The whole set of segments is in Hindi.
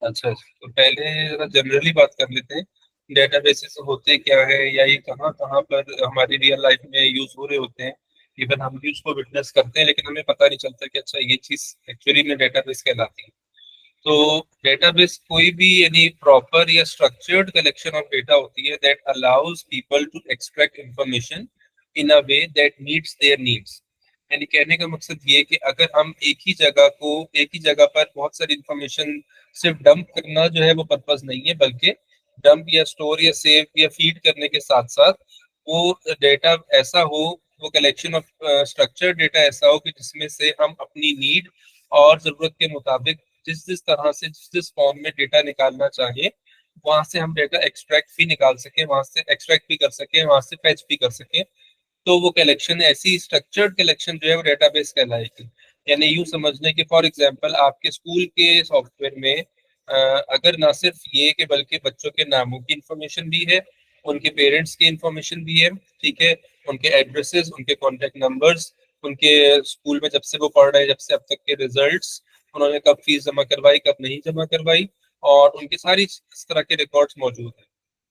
अच्छा, तो पहले जनरली बात कर लेते हैं। डेटाबेसेस होते क्या है, या ये कहाँ कहाँ पर हमारी रियल लाइफ में यूज हो रहे होते हैं। इवन हम भी उसको विटनेस करते हैं, लेकिन हमें पता नहीं चलता कि अच्छा ये चीज एक्चुअली में डेटाबेस कहलाती है। तो डेटाबेस कोई भी यानी प्रॉपर या स्ट्रक्चर्ड कलेक्शन ऑफ डेटा होती है that allows people to extract information in a way that meets their needs. यानी कहने का मकसद ये है कि अगर हम एक ही जगह पर बहुत सारी इंफॉर्मेशन सिर्फ डंप करना जो है वो पर्पस नहीं है, बल्कि डंप या स्टोर या सेव या फीड करने के साथ साथ वो डेटा ऐसा हो, वो कलेक्शन ऑफ स्ट्रक्चर्ड डेटा ऐसा हो कि जिसमें से हम अपनी नीड और जरूरत के मुताबिक जिस जिस तरह से जिस जिस फॉर्म में डेटा निकालना चाहे वहां से हम डेटा एक्सट्रैक्ट भी निकाल सके, वहां से एक्सट्रैक्ट भी कर सके, वहां से फैच भी कर सके। तो वो कलेक्शन ऐसी स्ट्रक्चर्ड कलेक्शन जो है वो डेटाबेस कहलाएगी। यानी यूं समझने के फॉर एग्जांपल आपके स्कूल के सॉफ्टवेयर में अगर ना सिर्फ ये कि बल्कि बच्चों के नामों की इंफॉर्मेशन भी है, उनके पेरेंट्स की इंफॉर्मेशन भी है, ठीक है, उनके एड्रेसेस, उनके कॉन्टेक्ट नंबर्स, उनके स्कूल में जब से वो पढ़ रहे हैं जब से अब तक के रिजल्ट्स, उन्होंने कब फीस जमा करवाई कब नहीं जमा करवाई, और उनकी सारी इस तरह के रिकॉर्ड्स मौजूद हैं।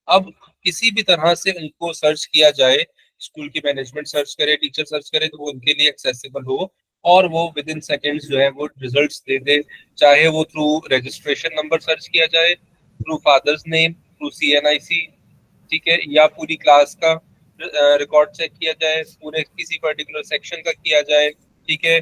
अब किसी भी तरह से उनको सर्च किया जाए, स्कूल की मैनेजमेंट सर्च करे, टीचर सर्च करे, तो वो उनके लिए एक्सेसिबल हो और वो विद इन सेकेंड्स जो है वो रिजल्ट्स दे दे। चाहे वो थ्रू रजिस्ट्रेशन नंबर सर्च किया जाए, through father's name, through CNIC, ठीक है, या पूरी क्लास का रिकॉर्ड चेक किया जाए, पूरे किसी पर्टिकुलर सेक्शन का किया जाए, ठीक है,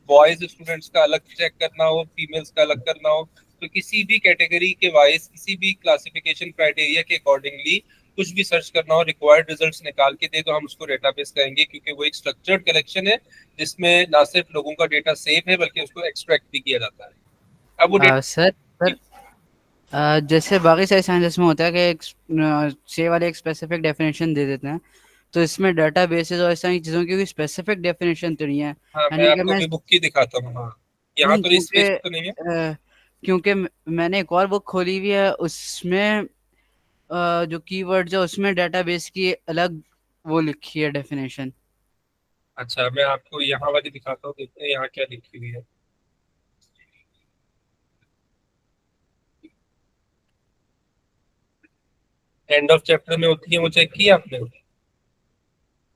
बॉयज स्टूडेंट्स का अलग चेक करना हो, फीमेल्स का अलग करना हो, तो किसी भी कैटेगरी के वाइज किसी भी क्लासिफिकेशन क्राइटेरिया के अकॉर्डिंगली कुछ भी सर्च करना हो, रिक्वायर्ड रिजल्ट्स निकाल के दे, तो हम उसको डेटाबेस कहेंगे, क्योंकि वो एक स्ट्रक्चर्ड कलेक्शन है जिसमें ना सिर्फ लोगों का डेटा सेव है बल्कि उसको एक्सट्रैक्ट भी किया जाता है। अब वो सर, जैसे बाकी सारे साइंसेस में होता है कि एक से वाले एक स्पेसिफिक डेफिनेशन दे देते हैं, तो इसमें डाटा बेसिस और इस तरह की चीज़ों की कोई स्पेसिफिक डेफिनेशन तो नहीं है। हाँ, मैं यानी कि आपको मैं अभी बुक की दिखाता हूँ। हाँ, यहाँ नहीं, तो इस क्योंकि पेज पे तो नहीं है। मैंने एक और बुक खोली हुई है, उसमें जो कीवर्ड्स है उसमें डेटाबेस की अलग वो लिखी है डेफिनेशन। अच्छा, मैं आपको यहाँ वाली दिखाता हूँ, देखते हैं यहाँ क्या लिखी हुई है। एंड ऑफ चैप्टर में होती है, वो चेक किया आपने?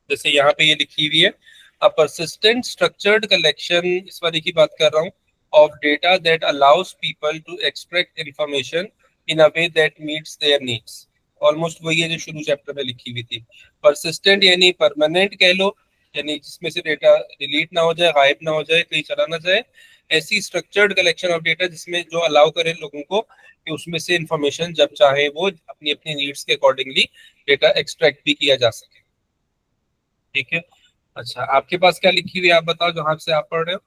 जैसे यहाँ पे ये लिखी हुई है, अ परसिस्टेंट स्ट्रक्चर्ड कलेक्शन, इस वाले की बात कर रहा हूँ, of data that allows people to extract information in a way that meets their needs. Almost वही है जो शुरू चैप्टर में लिखी हुई थी। परसिस्टेंट यानी परमानेंट कह लो, यानी जिसमें से डेटा डिलीट ना हो जाए, गायब ना हो जाए, कहीं चला ना जाए। ऐसी स्ट्रक्चर्ड कलेक्शन ऑफ डेटा जिसमें जो अलाउ करे लोगों को कि उसमें से इंफॉर्मेशन जब चाहे वो अपनी अपनी नीड्स के अकॉर्डिंगली डेटा एक्सट्रैक्ट भी किया जा सके। ठीक है। अच्छा, आपके पास क्या लिखी हुई है, आप बताओ जहां से आप पढ़ रहे हो।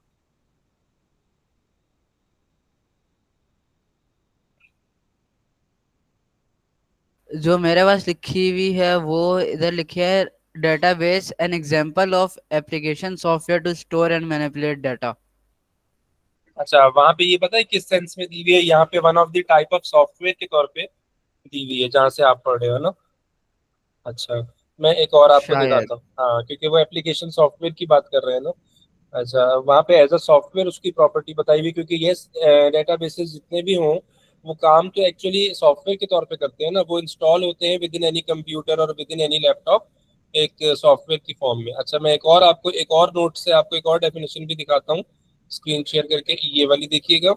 जो मेरे पास लिखी हुई है वो इधर लिखी है, database an example of application software to store and manipulate data. अच्छा, वहां पे ये पता है किस सेंस में दी हुई है? यहाँ पे one of the type of software के तौर पे दी हुई है जहां से आप पढ़ रहे हो ना। अच्छा, मैं एक और आपको शायद। दिखाता हूँ। हाँ, क्योंकि वो एप्लीकेशन सॉफ्टवेयर की बात कर रहे हैं ना। अच्छा, वहाँ पे एज अ सॉफ्टवेयर उसकी प्रॉपर्टी बताई हुई, क्योंकि ये डेटाबेसेस जितने भी हों वो काम तो एक्चुअली सॉफ्टवेयर के तौर पे करते हैं ना, वो इंस्टॉल होते हैं विद इन एनी कंप्यूटर और विद इन एनी लैपटॉप, एक सॉफ्टवेयर की फॉर्म में। अच्छा, मैं एक और नोट से आपको एक और डेफिनेशन भी दिखाता हूँ, स्क्रीन शेयर करके, ये वाली देखिएगा।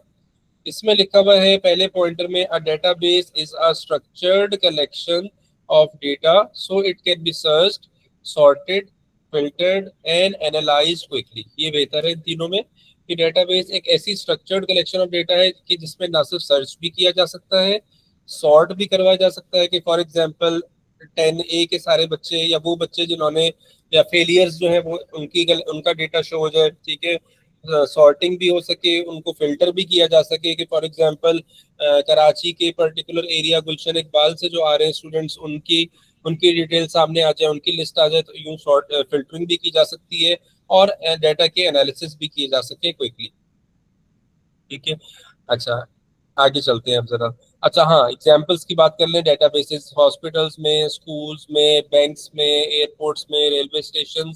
इसमें लिखा हुआ है पहले पॉइंटर में, a database is a structured collection of data so it can be searched, sorted, filtered and analysed quickly. ये बेहतर है इन तीनों में कि डेटाबेस एक ऐसी स्ट्रक्चर्ड कलेक्शन ऑफ डेटा है कि जिसमें ना सिर्फ सर्च भी किया जा सकता है, सॉर्ट भी करवाया जा सकता है, कि फॉर एग्जांपल 10A के सारे बच्चे या वो बच्चे जिन्होंने या फेलियर्स जो है वो उनका डेटा शो हो जाए, ठीक है, सॉर्टिंग भी हो सके, उनको फिल्टर भी किया जा सके, कि फॉर एग्जांपल कराची के पर्टिकुलर एरिया गुलशन इकबाल से जो आ रहे हैं स्टूडेंट्स, उनकी उनकी डिटेल सामने आ जाए, उनकी लिस्ट आ जाए, तो यूं सॉर्ट फिल्टरिंग भी की जा सकती है और डाटा के एनालिसिस भी किए जा सके क्विकली। ठीक है। अच्छा, आगे चलते हैं अब जरा। अच्छा, हाँ, एग्जाम्पल्स की बात कर लें डेटाबेसेस, हॉस्पिटल्स में, स्कूल्स में, बैंक्स में, एयरपोर्ट्स में, रेलवे स्टेशन,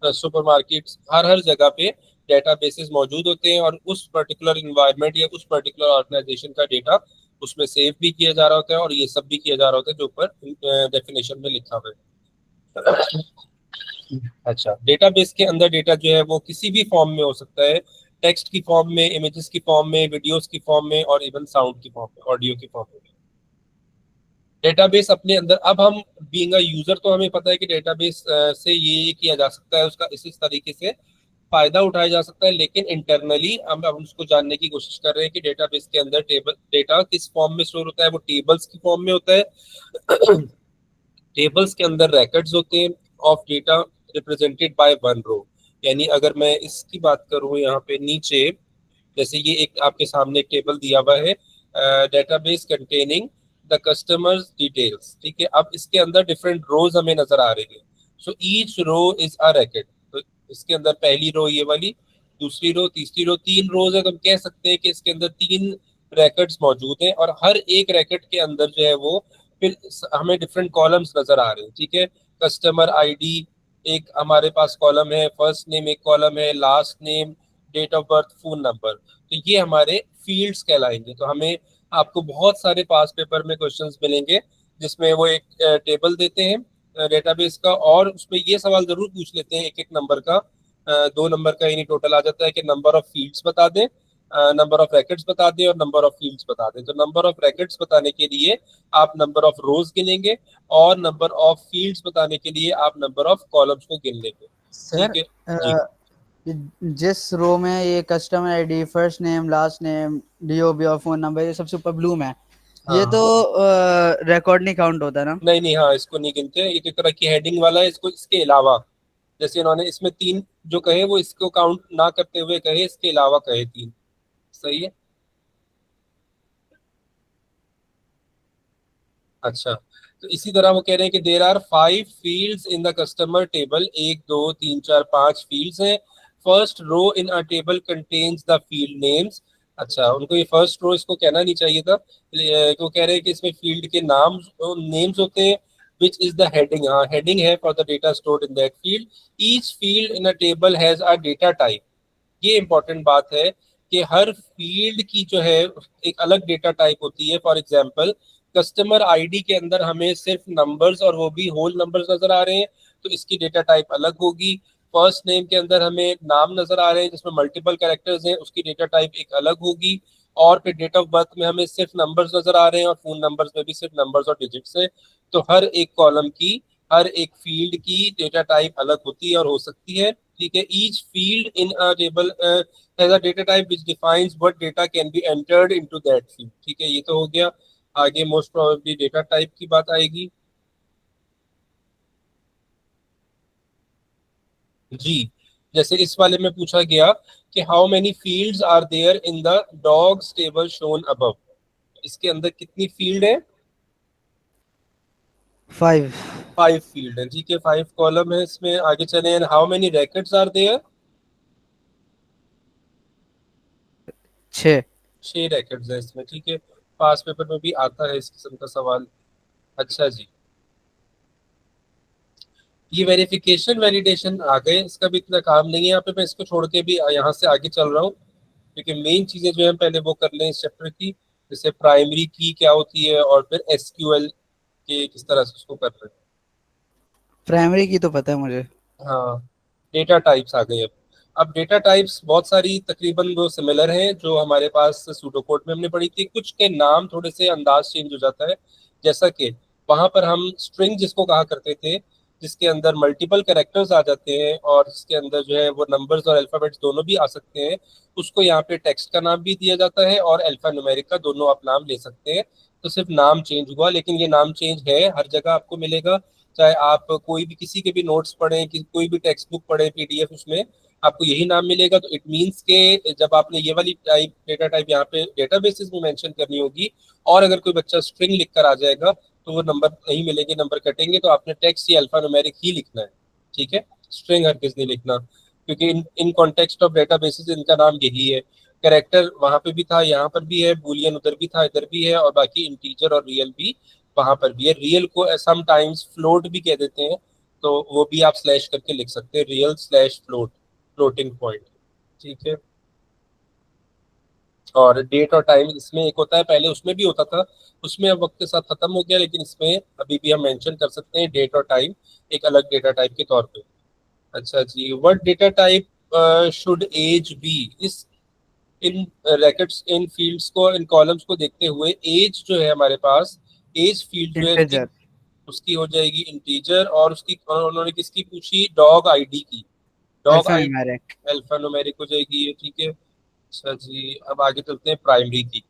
सुपरमार्केट्स, हर हर जगह पे डेटाबेसेस मौजूद होते हैं और उस पर्टिकुलर इन्वायरमेंट या उस पर्टिकुलर ऑर्गेनाइजेशन का डेटा उसमें सेव भी किया जा रहा होता है और ये सब भी किया जा रहा होता है जो ऊपर डेफिनेशन में लिखा हुआ है। अच्छा, डेटाबेस के अंदर डेटा जो है वो किसी भी फॉर्म में हो सकता है, टेक्स्ट की फॉर्म में, इमेजेस की फॉर्म में, वीडियोस की फॉर्म में और इवन साउंड की फॉर्म में, ऑडियो की फॉर्म में। डेटाबेस अपने अंदर, अब हम बीइंग अ यूजर तो हमें पता है कि डेटाबेस से ये किया जा सकता है, उसका इस तरीके से फायदा उठाया जा सकता है, लेकिन इंटरनली हम उसको जानने की कोशिश कर रहे हैं कि डेटाबेस के अंदर टेबल डेटा किस फॉर्म में स्टोर होता है। वो टेबल्स की फॉर्म में होता है। टेबल्स के अंदर रैकेट्स होते हैं of data represented by one row. यानी अगर मैं इसकी बात करूं यहाँ पे नीचे, जैसे ये एक आपके सामने एक टेबल दिया हुआ है, database containing the customers details, ठीक है। अब इसके अंदर डिफरेंट रोज हमें नजर आ रही है। So each row is a record. तो इसके अंदर पहली रो ये वाली, दूसरी रो, तीसरी रो, 3 रोज है। तो हम कह सकते हैं कि इसके अंदर 3 रैकेट्स मौजूद हैं और हर एक रैकेट के अंदर जो है वो फिर हमें डिफरेंट कॉलम्स नजर आ रहे हैं, ठीक है। कस्टमर आईडी एक हमारे पास कॉलम है, फर्स्ट नेम एक कॉलम है, last name, date of birth, phone number. तो ये हमारे फील्ड्स कहलाएंगे। तो हमें आपको बहुत सारे पास पेपर में क्वेश्चंस मिलेंगे जिसमें वो एक टेबल देते हैं डेटाबेस का और उसमें ये सवाल जरूर पूछ लेते हैं एक एक नंबर का, 2 नंबर का यानी टोटल आ जाता है कि नंबर ऑफ फील्ड्स बता दें, नंबर ऑफ रैकेट्स बता दें और नंबर ऑफ फील्ड्स बता दें। तो नंबर ऑफ रैकेट्स बताने के लिए आप नंबर ऑफ रोज गिनेंगे और नंबर ऑफ फील्ड्स बताने के लिए आप नंबर ऑफ कॉलम्स को गिन लेंगे, सर ठीक है जी। जिस रो में ये customer ID, first name, last name, DOB और फोन नंबर ये सबसे ऊपर ब्लू में है, हाँ ये तो हाँ, रिकॉर्ड नहीं काउंट होता ना? नहीं नहीं, हाँ इसको नहीं गिनते, एक एक तरह की हेडिंग वाला है इसको। इसके अलावा जैसे इन्होंने इसमें 3 जो कहे वो इसको काउंट ना करते हुए कहे, इसके अलावा कहे 3, सही है। अच्छा, तो इसी तरह वो कह रहे हैं कि there are 5 fields in the customer table, 1 2 3 4 5 fields हैं। First row in a table contains the field names. अच्छा, उनको ये फर्स्ट रो इसको कहना नहीं चाहिए था, वो कह रहे हैं कि इसमें फील्ड के नाम नेम्स होते हैं। विच इज द हेडिंग, हाँ हेडिंग है for the data stored in that field. Each field in a table has a data type. ये इंपॉर्टेंट बात है कि हर फील्ड की जो है एक अलग डेटा टाइप होती है। फॉर एग्जांपल, कस्टमर आईडी के अंदर हमें सिर्फ नंबर्स और वो भी होल नंबर्स नजर आ रहे हैं, तो इसकी डेटा टाइप अलग होगी। फर्स्ट नेम के अंदर हमें नाम नजर आ रहे हैं जिसमें मल्टीपल कैरेक्टर्स हैं, उसकी डेटा टाइप एक अलग होगी। और फिर डेट ऑफ बर्थ में हमें सिर्फ नंबर्स नजर आ रहे हैं और फोन नंबर्स में भी सिर्फ नंबर्स और डिजिट्स है। तो हर एक कॉलम की, हर एक फील्ड की डेटा टाइप अलग होती है और हो सकती है, ठीक है। Each field in a table has a data type which defines what data can be entered into that field, ठीक है। ये तो हो गया। आगे मोस्ट प्रोबेबली डेटा टाइप की बात आएगी जी। जैसे इस वाले में पूछा गया कि how many fields are there in the dogs table shown above. इसके अंदर कितनी फील्ड है? 5। 5 फील्ड है, ठीक है। 5 कॉलम है इसमें। आगे चले, how many records are there? 6। 6 records है इसमें, ठीक है। पास पेपर में भी आता है इस किस्म का सवाल। अच्छा जी, ये वेरिफिकेशन वैलिडेशन आ गए, इसका भी इतना काम नहीं है यहाँ पे। मैं इसको छोड़ के भी यहाँ से आगे चल रहा हूँ क्योंकि मेन चीजें जो है पहले वो कर लें इस चैप्टर की। जैसे प्राइमरी की क्या होती है और फिर एसक्यूएल के किस तरह से उसको कर रहे हैं। प्राइमरी की तो पता है मुझे। हाँ, डेटा टाइप्स आ गए अब डेटा टाइप्स बहुत सारी तकरीबन वो सिमिलर हैं जो हमारे पास सूडो कोड में हमने पढ़ी थी। कुछ के नाम थोड़े से अंदाज चेंज हो जाता है। जैसा कि वहां पर हम स्ट्रिंग जिसको कहा करते थे, जिसके अंदर मल्टीपल कैरेक्टर्स आ जाते हैं और जिसके अंदर जो है वो नंबर्स और अल्फाबेट्स दोनों भी आ सकते हैं, उसको यहाँ पे टेक्स्ट का नाम भी दिया जाता है और अल्फा न्यूमेरिक का, दोनों आप नाम ले सकते हैं। तो सिर्फ नाम चेंज हुआ, लेकिन ये नाम चेंज है हर जगह आपको मिलेगा। चाहे आप कोई भी किसी के भी नोट्स पढ़ें कि कोई भी टेक्स्ट बुक पढ़ें पीडीएफ, उसमें आपको यही नाम मिलेगा। तो इट मीन्स के जब आपने ये वाली टाइप डेटा टाइप यहाँ पे डेटाबेसेस में मेंशन करनी होगी और अगर कोई बच्चा स्ट्रिंग लिख कर आ जाएगा तो वो नंबर नहीं मिलेंगे, नंबर कटेंगे। तो आपने टेक्स्ट या अल्फा न्यूमेरिक ही लिखना है, ठीक है। स्ट्रिंग हरगिज नहीं लिखना क्योंकि इन कॉन्टेक्स्ट ऑफ डेटाबेसेस इनका नाम यही है। कैरेक्टर वहां पे भी था, यहाँ पर भी है, बुलियन उधर भी था, इधर भी है, और बाकी इंटीजर और रियल भी वहां पर भी है। रियल को समटाइम्स फ्लोट भी कह देते हैं, तो वो भी आप स्लैश करके लिख सकते हैं, real slash float, floating point. ठीक है। और डेट और टाइम इसमें एक होता है, पहले उसमें भी होता था, उसमें अब वक्त के साथ खत्म हो गया, लेकिन इसमें अभी भी हम मेंशन कर सकते हैं डेट और टाइम एक अलग डेटा टाइप के तौर पे। अच्छा जी, what data type should as be? Is in rackets, in fields को, इन कॉलम्स को देखते हुए एज जो है हमारे पास, एज फील्ड जो है उसकी इंटीजर। उसकी हो जाएगी इंटीजर। और उसकी उन्होंने किसकी पूछी? डॉग आईडी की। डॉग आई अल्फान्यूमेरिक। अल्फा न्यूमेरिक हो जाएगी ये, ठीक है। अच्छा जी, अब आगे चलते हैं प्राइमरी की।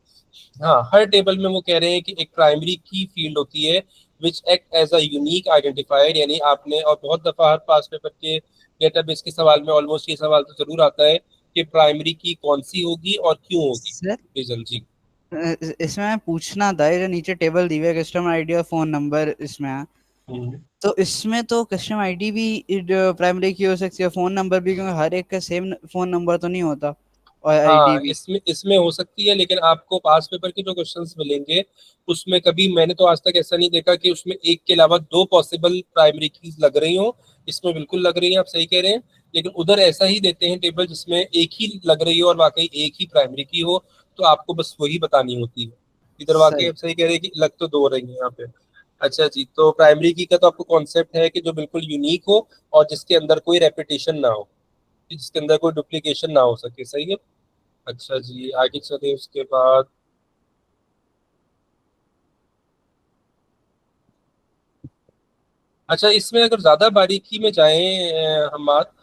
हाँ, हर टेबल में वो कह रहे हैं कि एक प्राइमरी की फील्ड होती है which act as a unique identifier. यानी आपने, और बहुत दफा हर पास पेपर के डेटाबेस के सवाल में ऑलमोस्ट ये सवाल तो जरूर आता है कि प्राइमरी की कौन सी होगी और क्यों होगी। सर, रीजन जी। इसमें पूछना था, ये जो नीचे टेबल दी हुई है कस्टमर आईडी और फोन नंबर इसमें है, हम्म। तो इसमें तो कस्टमर आईडी भी प्राइमरी की हो सकती है, फोन नंबर भी, क्योंकि हर एक का सेम फोन नंबर तो नहीं होता, और आईडी हाँ, भी। इसमें इसमें हो सकती है, लेकिन आपको पास पेपर के जो क्वेश्चंस मिलेंगे उसमें कभी, मैंने तो आज तक ऐसा नहीं देखा कि उसमें एक के अलावा दो पॉसिबल प्राइमरी कीज लग रही हो। इसमें बिल्कुल लग रही है, आप सही कह रहे हैं। लेकिन उधर ऐसा ही देते हैं टेबल जिसमें एक ही लग रही हो और वाकई एक ही प्राइमरी की हो, तो आपको बस वही बतानी होती है। इधर वाकई सही। आप सही कह रहे हैं कि लग तो दो रही है यहाँ पे। अच्छा जी, तो प्राइमरी की का तो आपको कॉन्सेप्ट है कि जो बिल्कुल यूनिक हो और जिसके अंदर कोई रेपिटेशन ना हो, जिसके अंदर कोई डुप्लीकेशन ना हो सके, सही है। अच्छा जी, आगे चले उसके बाद। अच्छा, इसमें अगर ज्यादा बारीकी में जाएं हम बात,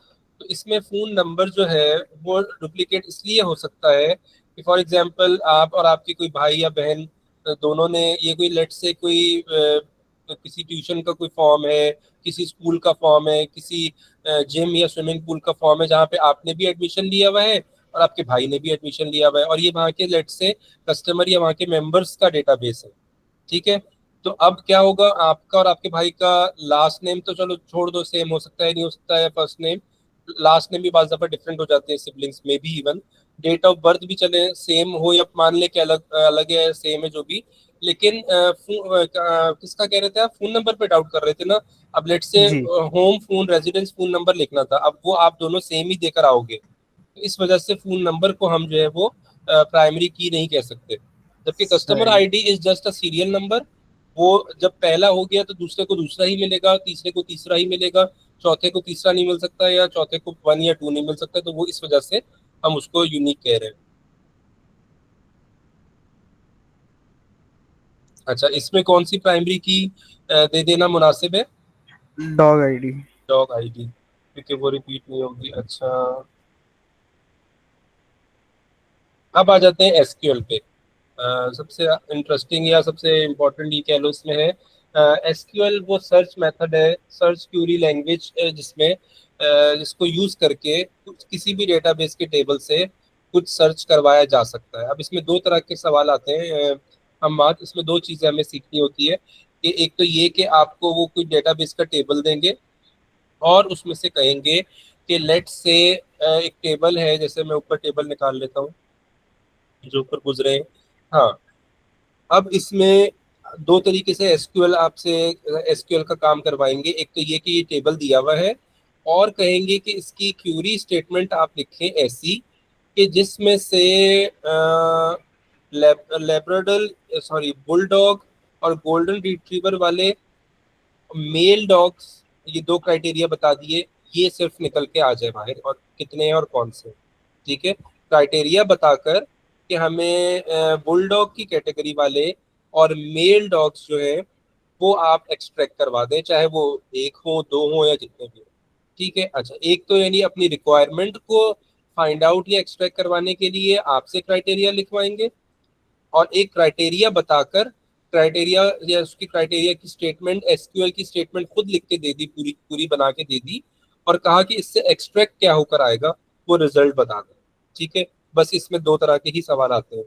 तो इसमें फोन नंबर जो है वो डुप्लीकेट इसलिए हो सकता है कि फॉर एग्जांपल आप और आपके कोई भाई या बहन, दोनों ने ये कोई लेट से कोई किसी ट्यूशन का कोई फॉर्म है, किसी स्कूल का फॉर्म है, किसी जिम या स्विमिंग पूल का फॉर्म है जहाँ पे आपने भी एडमिशन लिया हुआ है और आपके भाई ने भी एडमिशन लिया हुआ है, और ये वहाँ के लेट से कस्टमर या वहाँ के मेंबर्स का डेटाबेस है। ठीक है। तो अब क्या होगा, आपका और आपके भाई का लास्ट नेम तो चलो छोड़ दो, सेम हो सकता है नहीं हो सकता है, फर्स्ट नेम, लास्ट नेम भी बात दफा डिफरेंट हो जाते हैं सिबलिंग्स में भी, इवन डेट ऑफ बर्थ भी चले सेम हो या मान ले कि अलग अलग है, सेम है जो भी। लेकिन किसका कह रहे थे आप, फोन नंबर पे डाउट कर रहे थे ना। अब लेट से जी। Home phone residence phone number लिखना था, अब वो आप दोनों सेम ही देकर आओगे, तो इस वजह से फोन नंबर को हम जो है वो प्राइमरी की नहीं कह सकते। जबकि कस्टमर सही। ID is just a serial number. वो जब पहला हो गया तो दूसरे को दूसरा ही मिलेगा, तीसरे को तीसरा ही मिलेगा, चौथे को तीसरा नहीं मिल सकता, या चौथे को वन या टू नहीं मिल सकता, तो वो इस वजह से हम उसको यूनिक कह रहे हैं। अच्छा, इसमें कौन सी प्राइमरी की दे देना मुनासिब है? Dog ID. डॉग आईडी, क्योंकि वो रिपीट नहीं होगी। अच्छा, अब आ जाते हैं एसक्यूएल पे। सबसे इंटरेस्टिंग या सबसे इम्पोर्टेंट ये कह लो इसमें है, एसक्यूएल वो सर्च मेथड है, सर्च क्यूरी लैंग्वेज, जिसमें जिसको यूज करके किसी भी डेटाबेस के टेबल से कुछ सर्च करवाया जा सकता है। अब इसमें दो तरह के सवाल आते हैं। हम बात, इसमें दो चीजें हमें सीखनी होती है कि एक तो ये कि आपको वो कोई डेटाबेस का टेबल देंगे और उसमें से कहेंगे कि लेट से एक टेबल है, जैसे मैं ऊपर टेबल निकाल लेता हूँ जो ऊपर गुजरे हैं। हाँ, अब इसमें दो तरीके से एसक्यूएल आपसे एसक्यूएल का काम करवाएंगे। एक तो ये कि ये टेबल दिया हुआ है और कहेंगे कि इसकी क्यूरी स्टेटमेंट आप लिखें ऐसी कि जिसमें से लेब्राडोर, सॉरी बुलडॉग और गोल्डन रिट्रीवर वाले मेल डॉग्स, ये दो क्राइटेरिया बता दिए, ये सिर्फ निकल के आ जाए बाहर, और कितने हैं और कौन से। ठीक है, क्राइटेरिया बताकर कि हमें बुलडॉग की कैटेगरी वाले और मेल डॉग्स जो है वो आप एक्सट्रैक्ट करवा दें, चाहे वो एक हो, दो हो, या जितने भी हो। ठीक है। अच्छा, एक तो यानी अपनी रिक्वायरमेंट को फाइंड आउट या एक्सट्रैक्ट करवाने के लिए आपसे क्राइटेरिया लिखवाएंगे, और एक क्राइटेरिया बताकर, क्राइटेरिया या उसकी क्राइटेरिया की स्टेटमेंट, एसक्यूएल की स्टेटमेंट खुद लिख के दे दी, पूरी पूरी बना के दे दी, और कहा कि इससे एक्सट्रैक्ट क्या होकर आएगा वो रिजल्ट बता दें। ठीक है। बस इसमें दो तरह के ही सवाल आते हैं।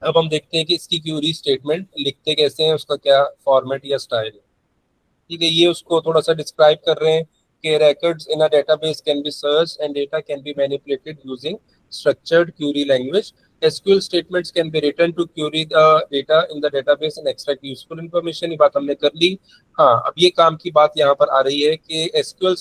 अब हम देखते हैं कि इसकी क्यूरी स्टेटमेंट लिखते कैसे हैं, उसका क्या फॉर्मेट या स्टाइल है। ठीक है, ये उसको थोड़ा सा डिस्क्राइब कर रहे हैं कि records in a database can be searched and data can be manipulated using structured query language. SQL statements can be written to query the data in the database and extract useful information। ये बात हमने कर ली। हाँ, अब ये काम की बात यहाँ पर आ रही है कि SQL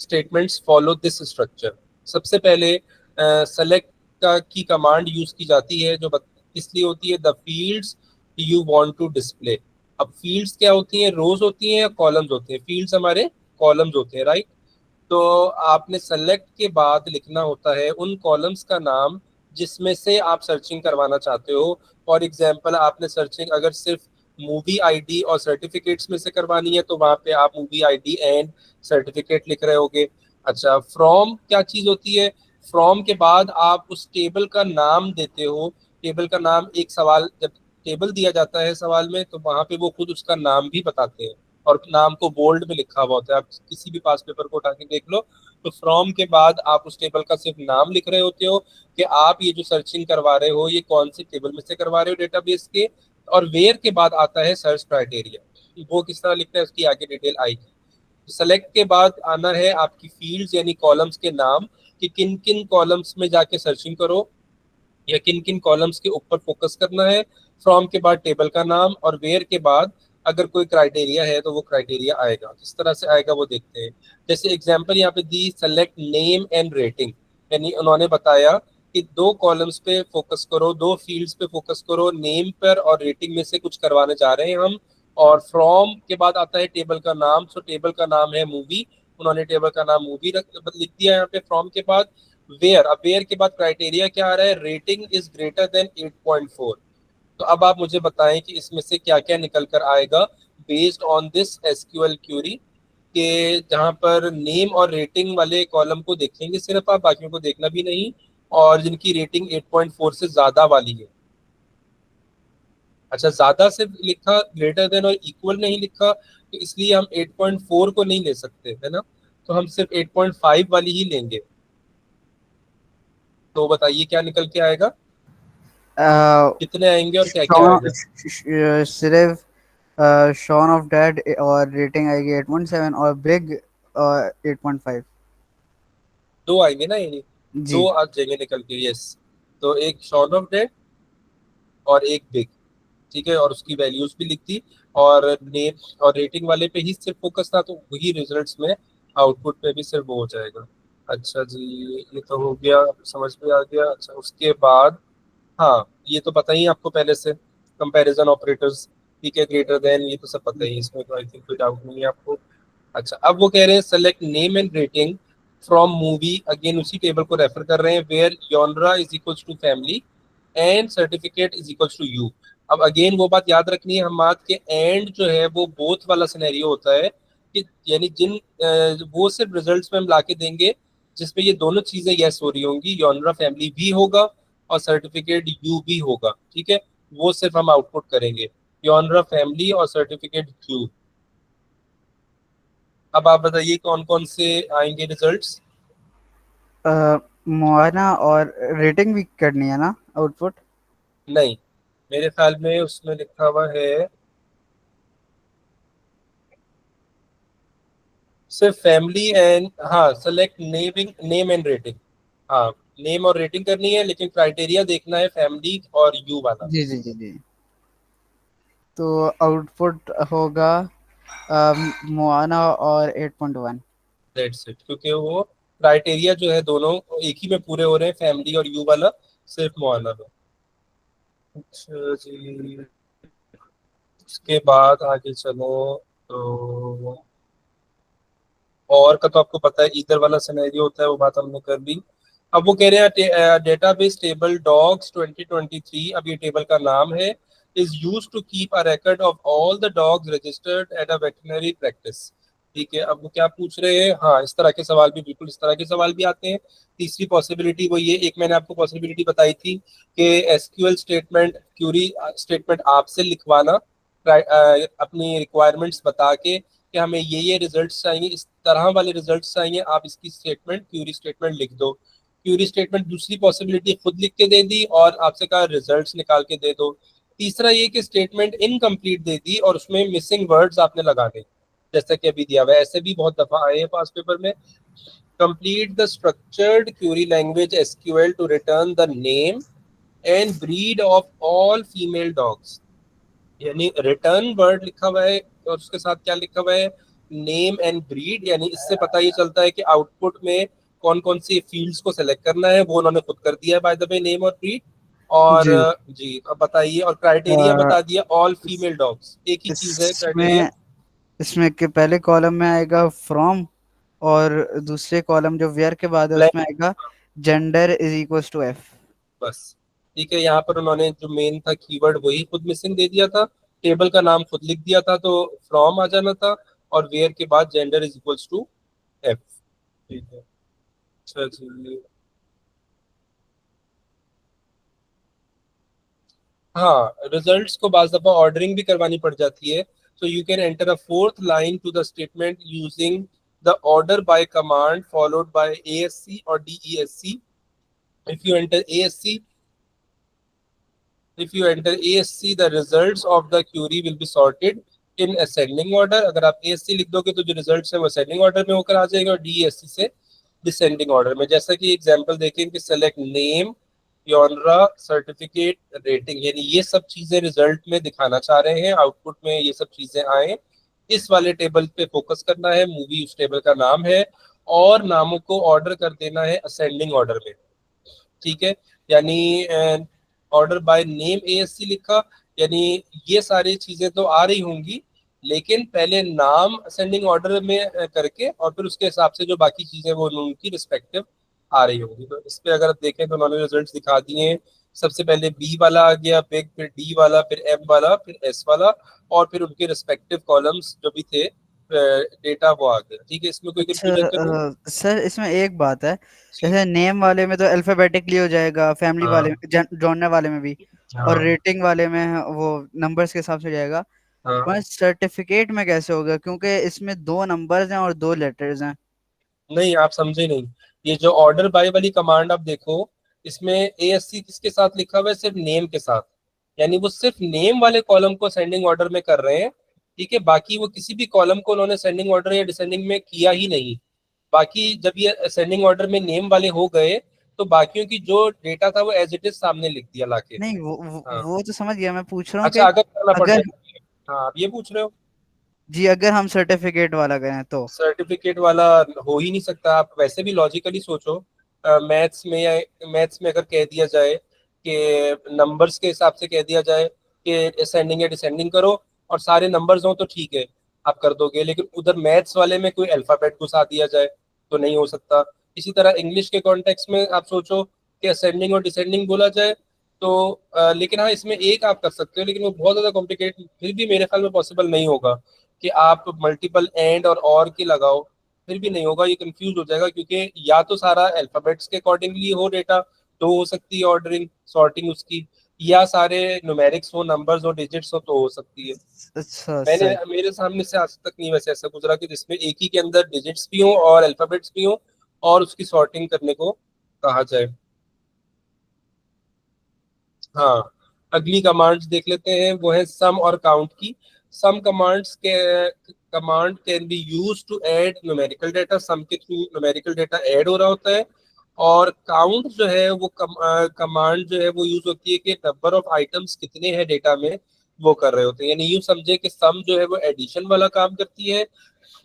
statements follow this structure। सबसे पहले सेलेक्ट का की कमांड यूज की जाती है, जो इसलिए होती है the fields you want to display. अब फील्ड्स क्या होती हैं, रोज होती हैं या कॉलम्स होते हैं? फील्ड्स हमारे कॉलम्स होते हैं, राइट। तो आपने सेलेक्ट के बाद लिखना होता है उन कॉलम्स का नाम जिसमें से आप सर्चिंग करवाना चाहते हो। फॉर एग्जांपल, आपने सर्चिंग अगर सिर्फ मूवी आईडी और सर्टिफिकेट्स में से करवानी है तो वहां पे आप मूवी आईडी एंड सर्टिफिकेट लिख रहे होगे। अच्छा, फ्रॉम क्या चीज होती है? फ्रॉम के बाद आप उस टेबल का नाम देते हो। टेबल का नाम, एक सवाल जब टेबल दिया जाता है सवाल में, तो वहां पे वो खुद उसका नाम भी बताते हैं और नाम को बोल्ड में लिखा हुआ होता है। आप किसी भी पास पेपर को उठा के देख लो, तो फ्रॉम के बाद आप उस टेबल का सिर्फ नाम लिख रहे होते हो कि आप ये जो सर्चिंग करवा रहे हो ये कौन से टेबल में से करवा रहे हो डेटाबेस के। और वेयर के बाद आता है सर्च क्राइटेरिया, वो किस तरह लिखना है उसकी आगे डिटेल आएगी। सेलेक्ट के बाद आना है आपकी फील्ड्स यानी कॉलम्स के नाम, कि किन किन कॉलम्स में जाके सर्चिंग करो या किन किन कॉलम्स के ऊपर फोकस करना है। फ्रॉम के बाद टेबल का नाम, और वेयर के बाद अगर कोई क्राइटेरिया है तो वो क्राइटेरिया आएगा। किस तरह से आएगा वो देखते हैं। जैसे एग्जांपल यहाँ पे दी, सेलेक्ट नेम एंड रेटिंग, यानी उन्होंने बताया कि दो कॉलम्स पे फोकस करो, दो फील्ड्स पे फोकस करो, नेम पर और रेटिंग में से कुछ करवाने जा रहे हैं हम। और फ्रॉम के बाद आता है टेबल का नाम, सो टेबल का नाम है मूवी, उन्होंने टेबल का नाम मूवी लिख दिया यहाँ पे फ्रॉम के बाद। वेयर, अब वेयर के बाद क्राइटेरिया क्या आ रहा है? Rating is greater then 8.4। तो अब आप मुझे बताएं कि इसमें से क्या क्या निकल कर आएगा based on this SQL query, के जहां पर नेम और रेटिंग वाले कॉलम को देखेंगे सिर्फ आप, बाकियों को देखना भी नहीं, और जिनकी रेटिंग 8.4 से ज्यादा वाली है। अच्छा, ज्यादा से लिखा, ग्रेटर देन और इक्वल नहीं लिखा, तो इसलिए हम 8.4 को नहीं ले सकते, है ना। तो हम सिर्फ 8.5 वाली ही लेंगे। तो बताइए क्या निकल के आएगा, कितने आएंगे और क्या क्या आएगा? सिर्फ शॉन ऑफ डेड और रेटिंग आएगी 8.7 और बिग 8.5। दो आएंगे ना, यानी दो जी आ जाएंगे निकल के, यस। तो एक शॉन ऑफ डेड और एक बिग, ठीक है, और उसकी वैल्यूज भी लिख दी। और नेम और रेटिंग वाले पे ही सिर्फ फोकस था, तो वही रिजल्ट्स में आउटपुट पे भी सिर्फ वो हो जाएगा। अच्छा जी, ये तो हो गया, समझ में आ गया। अच्छा, उसके बाद हाँ, ये तो पता ही आपको पहले से, कंपैरिजन ऑपरेटर्स, ठीक है, ग्रेटर देन, ये तो सब पता ही है, इसमें तो आई थिंक कोई डाउट नहीं है आपको। अच्छा, अब वो कह रहे हैं select name and rating from movie, again उसी टेबल को रेफर कर रहे हैं, where genre is equals to family and certificate is equals to U. अब अगेन वो बात याद रखनी है, हम बात के एंड जो है वो बोथ वाला सिनेरियो होता है, कि यानी वो सिर्फ रिजल्ट्स में हम ला के देंगे जिसमें ये दोनों चीजें यस हो रही होंगी, यॉनरा फैमिली भी होगा और सर्टिफिकेट यू भी होगा, ठीक है। वो सिर्फ हम आउटपुट करेंगे, यॉनरा फैमिली और सर्टिफिकेट यू। अब आप बताइए कौन कौन से आएंगे रिजल्ट्स? मोआना और रेटिंग भी करनी है ना आउटपुट। नहीं, मेरे ख्याल में उसमें लिखा हुआ है सिर्फ फैमिली एंड, हाँ, select naming name and rating. हाँ, नेम और रेटिंग करनी है, लेकिन क्राइटेरिया देखना है फैमिली और यू वाला। जी जी जी जी। तो आउटपुट होगा मोआना और 8.1। दैट्स इट, क्योंकि वो क्राइटेरिया जो है दोनों एक ही में पूरे हो रहे हैं, फैमिली और यू वाला सिर्फ मुआना में। अच्छा जी, उसके बाद आगे चलो। तो और का तो आपको पता है, ईदर वाला सिनेरियो होता है, वो बात हमने कर दी। अब वो कह रहे हैं डेटाबेस टेबल डॉग्स 2023, अब ये टेबल का नाम है, is use to keep a record of all the dogs registered at a veterinary practice. ठीक है, अब वो क्या पूछ रहे हैं, हाँ, इस तरह के सवाल भी, बिल्कुल इस तरह के सवाल भी आते हैं। तीसरी पॉसिबिलिटी वो ये, एक मैंने आपको पॉसिबिलिटी बताई थी कि एसक्यूएल स्टेटमेंट, क्यूरी स्टेटमेंट आपसे लिखवाना, अपनी रिक्वायरमेंट्स बता के कि हमें ये रिजल्ट्स चाहिए, इस तरह वाले रिजल्ट्स चाहिए, आप इसकी स्टेटमेंट, क्यूरी स्टेटमेंट लिख दो। क्यूरी स्टेटमेंट दूसरी पॉसिबिलिटी खुद लिख के दे दी और आपसे कहा रिजल्ट्स निकाल के दे दो। तीसरा ये कि स्टेटमेंट इनकम्प्लीट दे दी और उसमें मिसिंग वर्ड्स आपने लगाने, जैसा कि अभी दिया हुआ है, ऐसे भी बहुत दफा आए हैं पास पेपर में। Complete the structured query language SQL to return the name and breed of all female dogs, यानी रिटर्न वर्ड लिखा हुआ है और उसके साथ क्या लिखा हुआ है, नेम एंड ब्रीड। यानी इससे पता ये चलता है कि आउटपुट में कौन कौन सी फील्ड्स को सेलेक्ट करना है वो उन्होंने खुद कर दिया है बाय द वे, नेम और ब्रीड। और जी। जी अब बताइए, और क्राइटेरिया अ, बता दिया, ऑल इस- फीमेल डॉग्स, एक ही चीज है क्राइटेरिया। इसमें इसमें के पहले कॉलम में आएगा फ्रॉम, और दूसरे कॉलम जो वेयर के बाद है ब्लैक, उसमें आएगा gender is equals to F. बस ठीक है। यहाँ पर उन्होंने जो मेन था कीवर्ड वही खुद मिसिंग दे दिया था, टेबल का नाम खुद लिख दिया था, तो फ्रॉम आ जाना था, और वेयर के बाद gender is equals to F. ठीक है। अच्छा जी। हाँ, रिजल्ट्स को बाज दफा ऑर्डरिंग भी करवानी पड़ जाती है। So you can enter a fourth line to the statement using the order by command followed by ASC और DESC। if you enter ASC if you enter ASC, the results of the query will be sorted in ascending order। अगर आप ASC लिख दोगे तो जो रिजल्ट्स है वो असेंडिंग ऑर्डर में होकर आ जाएगा, और DESC से डिसेंडिंग ऑर्डर में। जैसा कि एग्जांपल देखें कि सेलेक्ट नेम, योनरा, सर्टिफिकेट, रेटिंग, यानी ये सब चीजें रिजल्ट में दिखाना चाह रहे हैं, आउटपुट में ये सब चीजें आए। इस वाले टेबल पे फोकस करना है, मूवी उस टेबल का नाम है, और नामों को ऑर्डर कर देना है असेंडिंग ऑर्डर में। ठीक है, यानी ऑर्डर बाय नेम ASC लिखा, यानी ये सारी चीजें तो आ रही होंगी, लेकिन पहले नाम असेंडिंग ऑर्डर में करके, और फिर उसके हिसाब से जो बाकी चीजें वो उनकी रिस्पेक्टिव आ रही होंगी। तो इस पे अगर आप देखें तो उन्होंने रिजल्ट्स दिखा दिए हैं। सबसे पहले बी वाला आ गया बिग, फिर डी वाला, फिर एम वाला, फिर एस वाला, और फिर उनके रिस्पेक्टिव कॉलम्स जो भी थे डेटा वो आ गया। ठीक है, इसमें कोई अच्छा कंफ्यूजन तो नहीं? सर, इसमें एक बात है, जी। जैसे नेम वाले में तो अल्फाबेटिकली हो जाएगा, फैमिली वाले हाँ में, जॉनर वाले में भी, और हाँ रेटिंग वाले में वो नंबर्स के हिसाब से हो जाएगा। हाँ। पर सर्टिफिकेट में कैसे होगा, क्योंकि इसमें दो नंबर्स हैं और दो लेटर्स हैं। नहीं, आप समझे नहीं। ये जो ऑर्डर बाय वाली कमांड आप देखो, इसमें ASC किसके साथ लिखा हुआ है? सिर्फ नेम के साथ। यानी वो सिर्फ नेम वाले कॉलम को सेंडिंग ऑर्डर में कर रहे हैं। ठीक है, बाकी वो किसी भी कॉलम को उन्होंने सेंडिंग ऑर्डर या डिसेंडिंग में किया ही नहीं। बाकी जब ये असेंडिंग ऑर्डर में नेम वाले हो गए, तो बाकियों की जो डेटा था वो एज इट इज सामने लिख दिया लाके। नहीं, वो हाँ। वो तो समझ गया, मैं पूछ रहा हूँ कि अच्छा, अगर करना पड़ अगर, जाए। हाँ, आप ये पूछ रहे हो? जी, अगर हम सर्टिफिकेट वाला करें तो। सर्टिफिकेट वाला हो ही नहीं सकता। आप वैसे भी लॉजिकली सोचो, मैथ्स में या मैथ्स में अगर कह दिया जाए कि नंबर्स के हिसाब से कह दिया जाए कि असेंडिंग या डिसेंडिंग करो, और सारे नंबर्स हो तो ठीक है, आप कर दोगे। लेकिन उधर मैथ्स वाले में कोई अल्फाबेट घुसा दिया जाए तो नहीं हो सकता। इसी तरह इंग्लिश के कॉन्टेक्स्ट में आप सोचो कि असेंडिंग और डिसेंडिंग बोला जाए, तो लेकिन हाँ, इसमें एक आप कर सकते हो, लेकिन वो बहुत ज्यादा कॉम्प्लिकेट फिर भी मेरे ख्याल में पॉसिबल नहीं होगा कि आप मल्टीपल एंड और के लगाओ। फिर भी नहीं होगा, ये कंफ्यूज हो जाएगा, क्योंकि या तो सारा अल्फाबेट्स के अकॉर्डिंगली हो डेटा, तो हो सकती है ऑर्डरिंग सॉर्टिंग उसकी, या सारे न्यूमेरिक्स हो, नंबर्स हो, डिजिट्स हो, तो हो सकती है। अच्छा मैंने सर। मेरे सामने से आज तक नहीं वैसे ऐसा गुजरा कि जिसमें एक ही के अंदर डिजिट्स भी हो और अल्फाबेट्स भी हो, और उसकी सॉर्टिंग करने को कहा जाए। हाँ, अगली कमांड्स देख लेते हैं, वो है सम और काउंट की। सम कमांड्स के command can be use to add numerical data, sum के थ्रू न्यूमेरिकल डाटा ऐड हो रहा होता है। और काउंट जो है वो कमांड जो है वो यूज होती है कि नंबर ऑफ आइटम्स कितने हैं डेटा में, वो कर रहे होते हैं। यानी यूं समझे कि सम जो है वो एडिशन वाला काम करती है,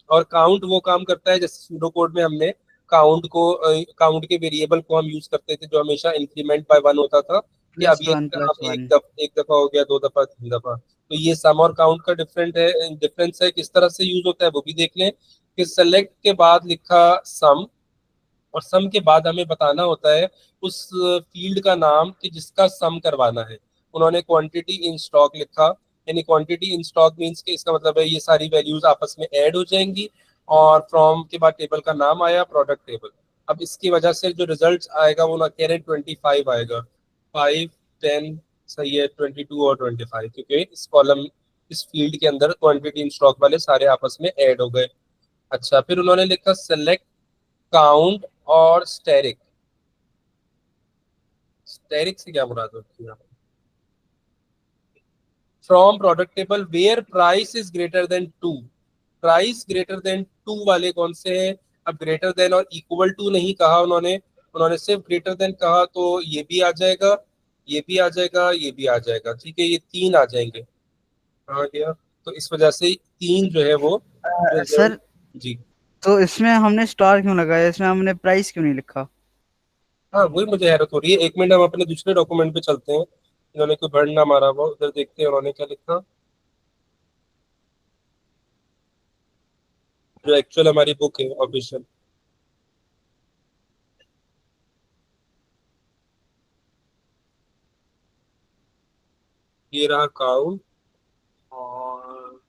और काउंट वो काम करता है जैसे सूडो कोड में हमने काउंट के वेरिएबल को हम यूज करते थे, जो हमेशा इंक्रीमेंट बाय वन होता था, कि प्लस अब ये वन प्लस अब वन। एक दफा हो गया, दो दफा, तीन दफा। तो ये सम और काउंट का डिफरेंस है, किस तरह से यूज होता है वो भी देख लें। कि सेलेक्ट के बाद लिखा सम, और सम के बाद हमें बताना होता है उस फील्ड का नाम कि जिसका सम करवाना है। उन्होंने क्वांटिटी इन स्टॉक लिखा, यानी क्वांटिटी इन स्टॉक मींस कि इसका मतलब है ये सारी वैल्यूज आपस में ऐड हो जाएंगी, और फ्रॉम के बाद टेबल का नाम आया, प्रोडक्ट टेबल। अब इसकी वजह से जो रिजल्ट आएगा वो ना कह रहे 25 आएगा, 5, 10, सही है, 22 और 25, क्योंकि इस कॉलम इस फील्ड के अंदर क्वांटिटी इन स्टॉक वाले सारे आपस में ऐड हो गए। अच्छा, फिर उन्होंने लिखा सेलेक्ट काउंट और स्टेरिक। स्टेरिक से क्या मुराद होती है? From product table where price is greater than 2। Price greater than 2 वाले कौन से हैं? अब ग्रेटर देन और इक्वल टू नहीं कहा उन्होंने, उन्होंने सिर्फ ग्रेटर देन कहा, तो ये भी आ जाएगा, ये भी आ जाएगा, ये भी आ जाएगा। ठीक है, ये तीन आ जाएंगे। आ गया। तो इस वजह से तीन जो है वो रिजल्ट। सर, जी। तो इसमें हमने स्टार क्यों लगाया, इसमें हमने प्राइस क्यों नहीं लिखा? हाँ वही मुझे हैरत हो रही है। एक मिनट हम अपने दूसरे डॉक्यूमेंट पे चलते हैं, इन्होंने कोई बर्ड ना मारा हुआ, उधर देखते हैं उन्होंने क्या लिखा, जो एक्चुअल हमारी बुक है ऑफिशियल। ये रहा काउंट। और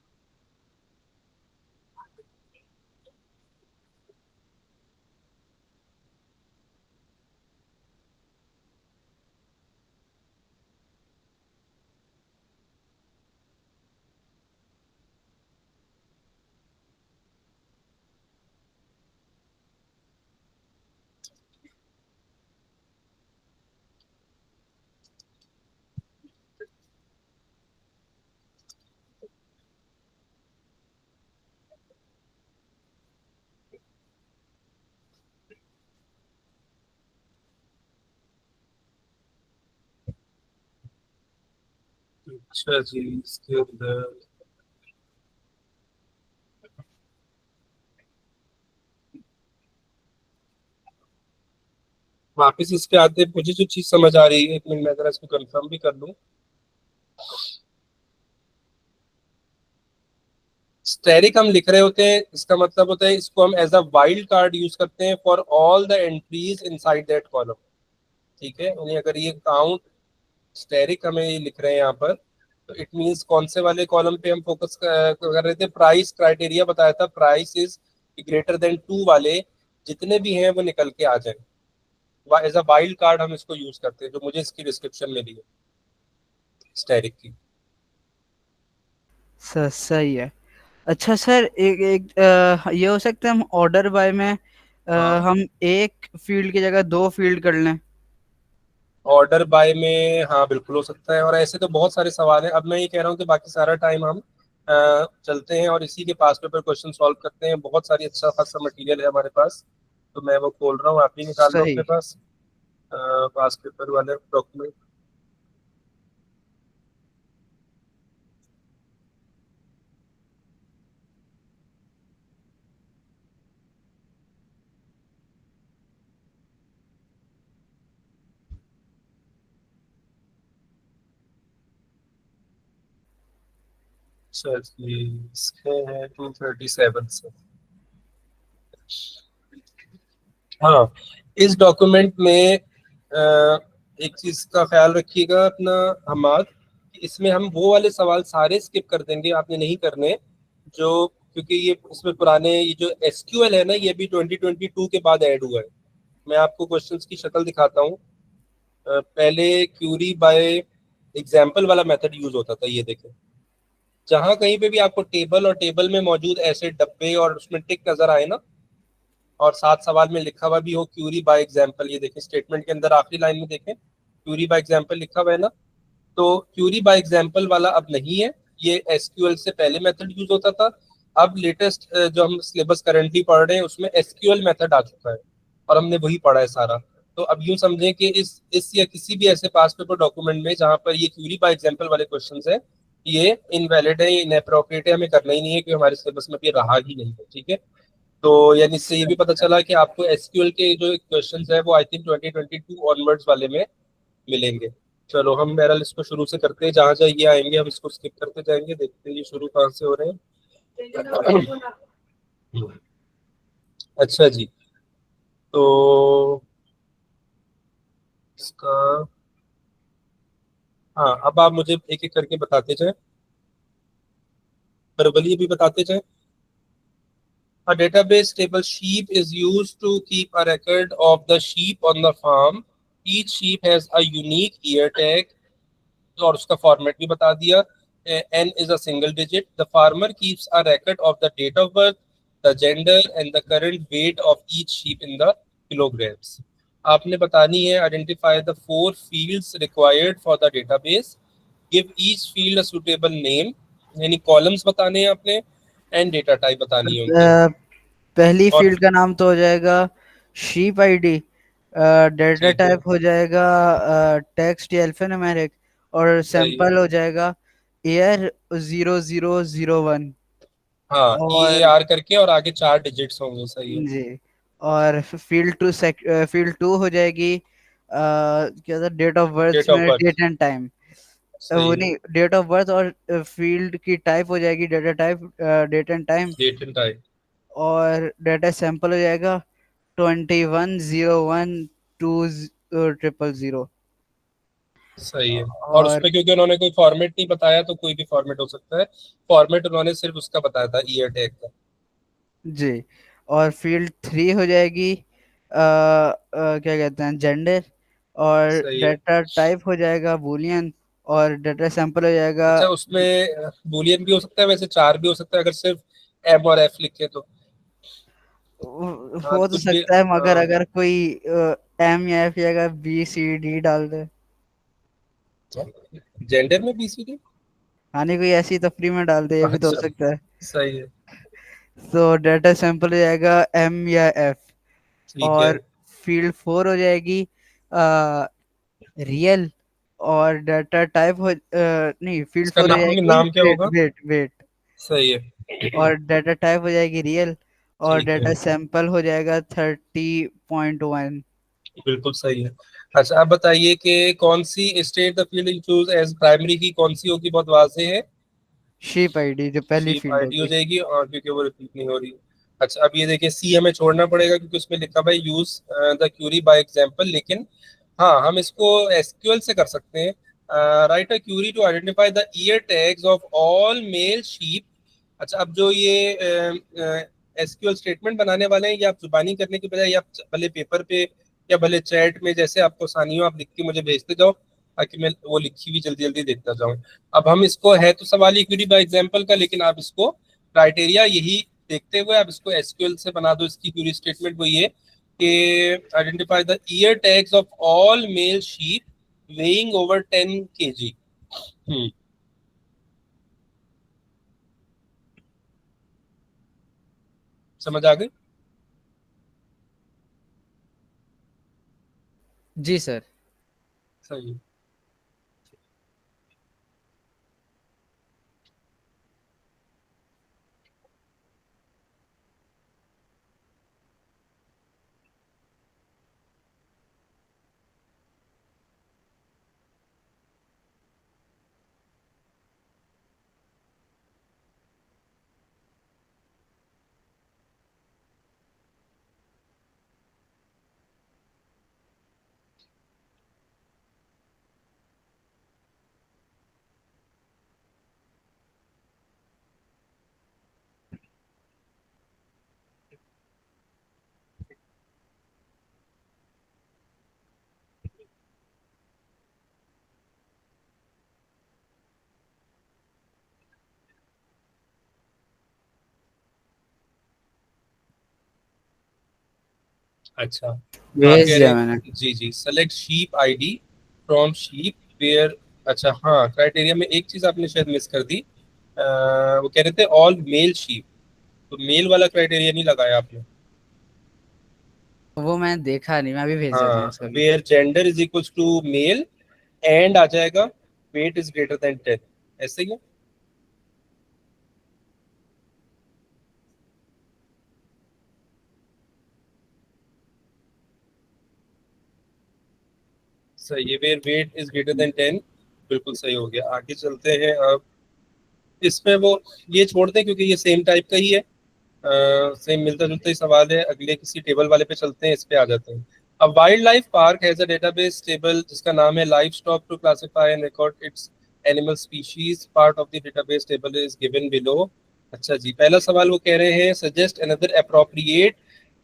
अच्छा जी, इसके अंदर वापिस इस पे आते हैं, मुझे जो चीज समझ आ रही है, एक मिनट मैं जरा इसको कंफर्म भी कर लूं। स्टेरिक हम लिख रहे होते हैं, इसका मतलब होता है इसको हम as a wild card use करते हैं for all the entries inside that column. ठीक है, यानी अगर ये काउंट स्टेरिक हमें ये लिख रहे हैं यहाँ पर, तो इट मींस कौन से वाले कॉलम पे हम फोकस कर रहे थे, प्राइस क्राइटेरिया बताया था, प्राइस इज ग्रेटर देन 2 वाले जितने भी हैं वो निकल के आ जाए। एज अ वाइल्ड कार्ड हम इसको यूज करते हैं, जो मुझे इसकी डिस्क्रिप्शन मिली है स्टेरिक की। सही है। अच्छा सर, एक एक ये हो सकता है हम ऑर्डर बाय में हाँ, हम एक फील्ड की जगह दो फील्ड कर लें? ऑर्डर बाय में हाँ बिल्कुल हो सकता है, और ऐसे तो बहुत सारे सवाल हैं। अब मैं ये कह रहा हूँ कि बाकी सारा टाइम हम चलते हैं और इसी के पास पेपर क्वेश्चन सॉल्व करते हैं। बहुत सारी अच्छा खासा मटेरियल है हमारे पास, तो मैं वो खोल रहा हूँ, आप भी निकाल लो अपने सही। पास पास पेपर वाले डॉक्यूमेंट। चलिए, इसके हैं 237 से। हाँ, इस डॉक्यूमेंट में एक चीज का ख्याल रखिएगा अपना हमाद, कि इसमें हम वो वाले सवाल सारे स्किप कर देंगे, आपने नहीं करने, जो क्योंकि ये इसमें पुराने ये जो एसक्यूएल है ना, ये भी 2022 के बाद ऐड हुआ है। मैं आपको क्वेश्चंस की शक्ल दिखाता हूँ। पहले क्यूरी बाय एग्जाम्पल वाला मेथड यूज होता था, ये देखें। जहां कहीं पे भी आपको टेबल और टेबल में मौजूद ऐसे डब्बे और उसमें टिक नजर आए ना, और साथ सवाल में लिखा हुआ भी हो क्यूरी बाय एग्जाम्पल, ये देखें स्टेटमेंट के अंदर आखिरी लाइन में देखें क्यूरी बाय एग्जाम्पल लिखा हुआ है ना, तो क्यूरी बाय एग्जाम्पल वाला अब नहीं है। ये एसक्यूएल से पहले मेथड यूज होता था। अब लेटेस्ट जो हम सिलेबस करंटली पढ़ रहे हैं उसमें एसक्यूएल मेथड आ चुका है, और हमने वही पढ़ा है सारा। तो अब यूं समझें कि इस या किसी भी ऐसे पास पेपर डॉक्यूमेंट में जहां पर ये क्यूरी बाय एग्जाम्पल वाले क्वेश्चन है, ये इनवैलिड है, ये इनअप्रोप्रिएट है, हमें करना ही नहीं है, क्योंकि हमारे सिलेबस में भी रहा ही नहीं है। ठीक है, तो यानी इससे ये भी पता चला कि आपको एसक्यूएल के जो क्वेश्चंस है वो आई थिंक 2022 ऑनवर्ड्स वाले में मिलेंगे। चलो हम बैरल इसको शुरू से करते हैं, जहां जहां ये आएंगे हम इसको स्किप करते जाएंगे, देखते हैं ये शुरू कहाँ से हो रहे हैं। अच्छा जी, तो इसका, हाँ अब आप मुझे एक एक करके बताते जाए, verbally भी बताते जाए। A database table sheep is used to keep a record of the sheep on the farm. Each sheep has a unique ear tag, और उसका फॉर्मेट भी बता दिया। n is a single digit. The farmer keeps a record of the date of birth, the gender and the current weight of each sheep in the kilograms. आपने बतानी है identify the 4 fields required for the database. Give each field a suitable name. यानी कॉलम्स बताने हैं आपने, एंड डेटा टाइप बतानी है उनकी। पहली और फील्ड का नाम तो हो जाएगा शीप आईडी, डेटा ठीक है, टाइप हो जाएगा टेक्स्ट या अल्फान्यूमेरिक, और सही है। सैंपल हो जाएगा ईयर 0001। हाँ, ई ए और आर करके और आगे 4 डिजिट्स होंगे, सही है। जी, और फील्ड टू हो जाएगी क्या था, date of birth date of में बर्थ, डेट एंड टाइम। सही वो है। नहीं, डेट ऑफ बर्थ, और फील्ड की टाइप हो जाएगी data type, date and time. Date and time, और डेटा सैंपल हो जाएगा 2101 2 000। सही है। और और उसमें क्योंकि उन्होंने कोई फॉर्मेट नहीं बताया, तो कोई भी फॉर्मेट हो सकता है। फॉर्मेट उन्होंने सिर्फ उसका बताया था, ईयर टैग का। जी, और फील्ड थ्री हो जाएगी क्या कहते हैं, जेंडर। और सही है। डेटा टाइप हो जाएगा बूलियन। और डेटा सैंपल हो जाएगा। अच्छा, उसमें बूलियन भी हो सकता है, वैसे 4 भी हो सकता है अगर सिर्फ एम और एफ लिखे तो। हाँ, हो तो तो कुछ भी। सकता है, मगर हाँ, अगर कोई एम या एफ या अगर बी सी डी डाल दे। जेंडर में बीसीडी। हाँ, नहीं, कोई ऐसी तफरी में डाल दे, ये भी तो हो अच्छा, सकता है। सही है। तो डेटा सैंपल हो जाएगा एम या एफ। ठीक है। और फील्ड फोर हो जाएगी रियल। और डाटा टाइप नहीं, फील्ड इसका फोर हो नाम जाएगी नाम क्या वेट होगा? Weight weight. सही है। और डाटा टाइप हो जाएगी रियल। और ठीक है, डाटा सैंपल हो जाएगा 30.1। बिल्कुल सही है। अच्छा, आप बताइए कि कौन सी state the field choose as primary key कौन सी होगी, बहुत वाज़ेह है। शीप आईडी जो पहली शीप फील्ड आईडी हो होगी। जाएगी, और क्योंकि वो रिपीट नहीं हो रही। अच्छा, अब ये देखिए, सी हमें छोड़ना पड़ेगा क्योंकि उसमें लिखा भाई use the query by example, लेकिन हाँ, हम इसको एसक्यूएल से कर सकते हैं। Write a query to identify the ear tags of all male sheep. अच्छा, अब जो ये एसक्यूएल स्टेटमेंट बनाने वाले हैं, ये आप जुबानी करने की बजाय, या आप भले पेपर पे या भले चैट में, जैसे आपको आसानी हो, आप लिख के मुझे भेजते जाओ, ताकि मैं वो लिखी हुई जल्दी जल्दी देखता जाऊं। अब हम इसको, है तो सवाल इक्विटी बाय एग्जांपल का, लेकिन आप इसको क्राइटेरिया यही देखते हुए आप इसको एसक्यूएल से बना दो। इसकी क्यूरी स्टेटमेंट वही है कि identify the ear tags of all male sheep weighing over 10 kg। हम्म। समझ आ गई? जी सर। सही। अच्छा, आप भेज कह रहे दिया मैंने। हैं, जी जी, select sheep ID from sheep where. अच्छा, हाँ, क्राइटेरिया में एक चीज आपने शायद मिस कर दी। वो कह रहे थे ऑल मेल शीप, तो मेल वाला क्राइटेरिया नहीं लगाया आपने। वो मैंने देखा नहीं, मैं अभी भेज देता हूँ हाँ, उसका भी। Where gender is equal to male and आ जाएगा वेट इज ग्रेटर देन 10, ऐसे ही है। सही है, where weight is greater than 10, बिल्कुल सही हो गया। आगे चलते हैं अब। इसमें वो ये छोड़ दें क्योंकि ये सेम टाइप का ही है, सेम मिलता जुलता ही सवाल है। अगले किसी टेबल वाले पे चलते हैं, इस पे आ जाते हैं। अब wildlife park has a database table जिसका नाम है livestock to classify and record its animal species, part of the database table is given below. अच्छा जी, पहला सवाल वो कह रहे हैं, suggest another appropriate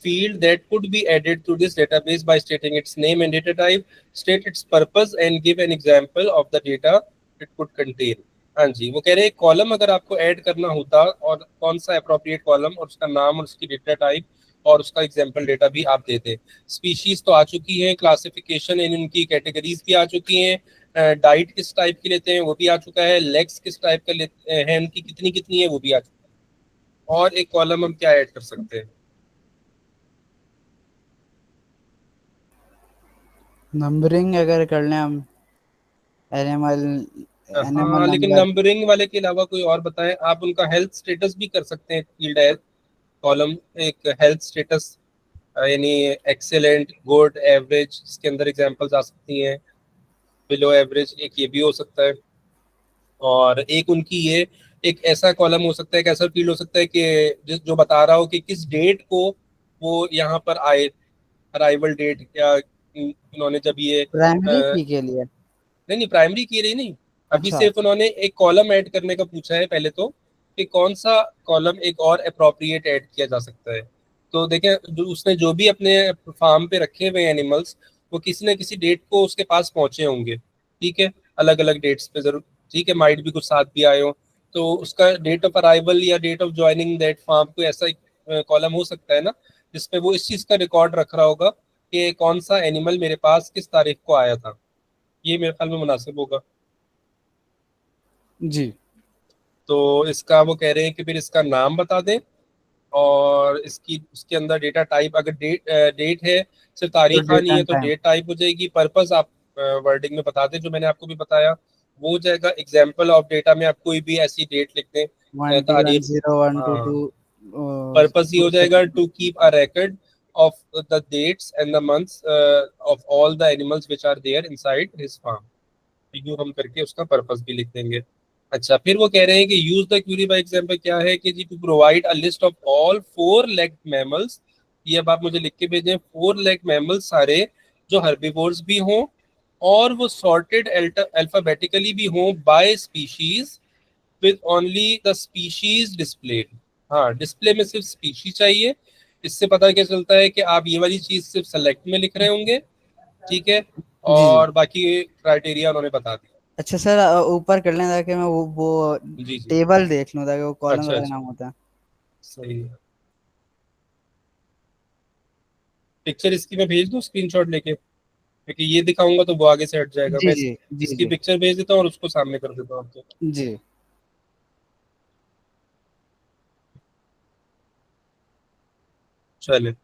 field that could be added to this database by stating its name and data type, state its purpose and give an example of the data it could contain। हाँ जी, वो कह रहे हैं कॉलम अगर आपको ऐड करना होता, और कौन सा अप्रोप्रिएट कॉलम, और उसका नाम और उसकी डेटा टाइप और उसका एग्जाम्पल डेटा भी आप देते। स्पीशीज तो आ चुकी है, क्लासिफिकेशन इन उनकी कैटेगरीज भी आ चुकी हैं, डाइट किस टाइप की लेते हैं वो भी आ चुका है, लेग्स किस टाइप का लेते हैं, उनकी कितनी कितनी है वो भी आ चुका है। और एक कॉलम हम क्या ऐड कर सकते हैं? नंबरिंग अगर कर लें हम, एनिमल एनिमल हाँ, लेकिन नंबर। नंबरिंग वाले के अलावा कोई और बताएं। आप उनका हेल्थ स्टेटस भी कर सकते हैं, फील्ड है कॉलम, एक हेल्थ स्टेटस, यानी एक्सेलेंट, गुड, एवरेज, इसके अंदर एग्जांपल्स आ सकती हैं। बिलो एवरेज एक ये भी हो सकता है। और एक उनकी ये एक ऐसा कॉलम हो सकता है, एक ऐसा फील्ड हो सकता है कि जो बता रहा हो कि किस डेट को वो यहाँ पर आए, अराइवल डेट, या उन्होंने जब ये प्राइमरी की के लिए। नहीं नहीं, प्राइमरी की रही नहीं। अभी अच्छा। सिर्फ उन्होंने एक कॉलम ऐड करने का पूछा है पहले तो, कि कौन सा कॉलम एक और अप्रोप्रिएट ऐड किया जा सकता है। तो देखें, जो उसने जो भी अपने फार्म पे रखे हुए एनिमल्स, वो किसी न किसी डेट को उसके पास पहुंचे होंगे, ठीक है, अलग अलग डेट्स पे जरूर, ठीक है, माइट भी कुछ साथ भी आए हो। तो उसका डेट ऑफ अराइवल या date of joining that farm, कोई ऐसा कॉलम हो सकता है ना, जिसपे वो इस चीज का रिकॉर्ड रख रहा होगा कि कौन सा एनिमल मेरे पास किस तारीख को आया था। ये मेरे ख्याल में मुनासिब होगा। जी। तो इसका वो कह रहे हैं कि फिर इसका नाम बता दें, और इसकी उसके अंदर डेटा टाइप, अगर डेट है, सिर्फ तो तारीख डेट आनी है एंड तो टाइम। डेट टाइप हो जाएगी। पर्पस आप वर्डिंग में बता दें, जो मैंने आपको भी बताया वो हो जाएगा। एग्जाम्पल ऑफ डेटा में आप कोई भी ऐसी डेट लिख दें, वन टी वन तारीख। जीरो वन टू हाँ, टू पर्पस ये हो जाएगा, to keep a record of the dates and the months of all the animals which are there inside his farm। यूं हम करके उसका पर्पस भी लिख देंगे। अच्छा, फिर वो कह रहे हैं कि use the query by example क्या है कि जी, to provide a list of all four leg mammals. ये अब आप मुझे लिख के भेजें, फोर लेग मैमल्स सारे जो हर्बीवोर्स भी हों, और वो सॉर्टेड अल्फाबेटिकली भी हों by species, with only the species displayed. हाँ, डिस्प्ले में सिर्फ स्पीशी चाहिए। इससे पता क्या चलता है कि आप ये वाली चीज सिर्फ सेलेक्ट में लिख रहे होंगे, ठीक है, जी जी। और बाकी क्राइटेरिया उन्होंने बता दिया। अच्छा सर, ऊपर कर लें ताकि मैं वो जी जी। टेबल देख लूँ, ताकि वो कॉलम अच्छा वगैरह अच्छा, नाम होता है। सही है। पिक्चर इसकी मैं भेज दूँ स्क्रीनशॉट लेके, क्योंकि ये दिखाऊंगा तो वो आगे से हट जाएगा। जी मैं जी जी इसकी जी पिक्चर भेज देता हूँ और उसको सामने कर देता हूँ आपके। जी। चले।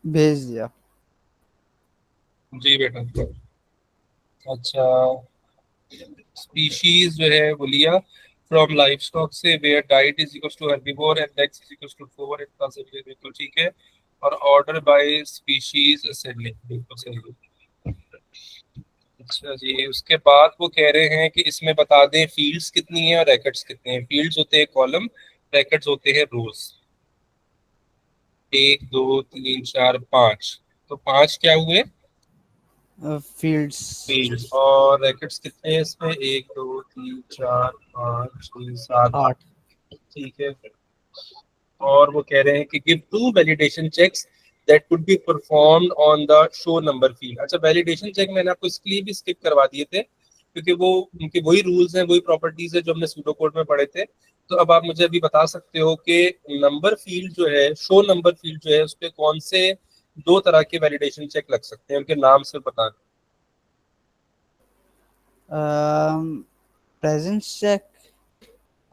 भेज दिया। जी बेटा। अच्छा, स्पीशीज जो है वो लिया फ्रॉम लाइफ स्टॉक से, where diet is equal to herbivore and legs is equal to 4, इतना से बिल्कुल ठीक है। और ऑर्डर बाय स्पीशीज असेंडिंग, बिल्कुल सही है। अच्छा जी, उसके बाद वो कह रहे हैं कि इसमें बता दें फील्ड्स कितनी है और रैकेट्स कितने हैं। फील्ड्स होते हैं कॉलम, रैकेट्स होते हैं रोज। एक, दो, तीन, चार, पांच। तो पांच क्या हुए फील्ड्स। फील्ड्स, और रैकेट्स कितने हैं इसमें, एक, दो, तीन, चार, पाँच, छह, सात, आठ। 8। ठीक है। और वो कह रहे हैं कि give two validation checks that could be performed on the show number field. अच्छा, वैलिडेशन चेक मैंने आपको इसके लिए भी स्किप करवा दिए थे, क्योंकि वो उनके वही रूल्स हैं, वही प्रॉपर्टीज है जो हमने सूडो कोड में पढ़े थे। तो अब आप मुझे अभी बता सकते हो कि नंबर फील्ड जो है, शो नंबर फील्ड जो है, उस पर कौन से दो तरह के वैलिडेशन चेक लग सकते हैं, उनके नाम से बता। Presence check.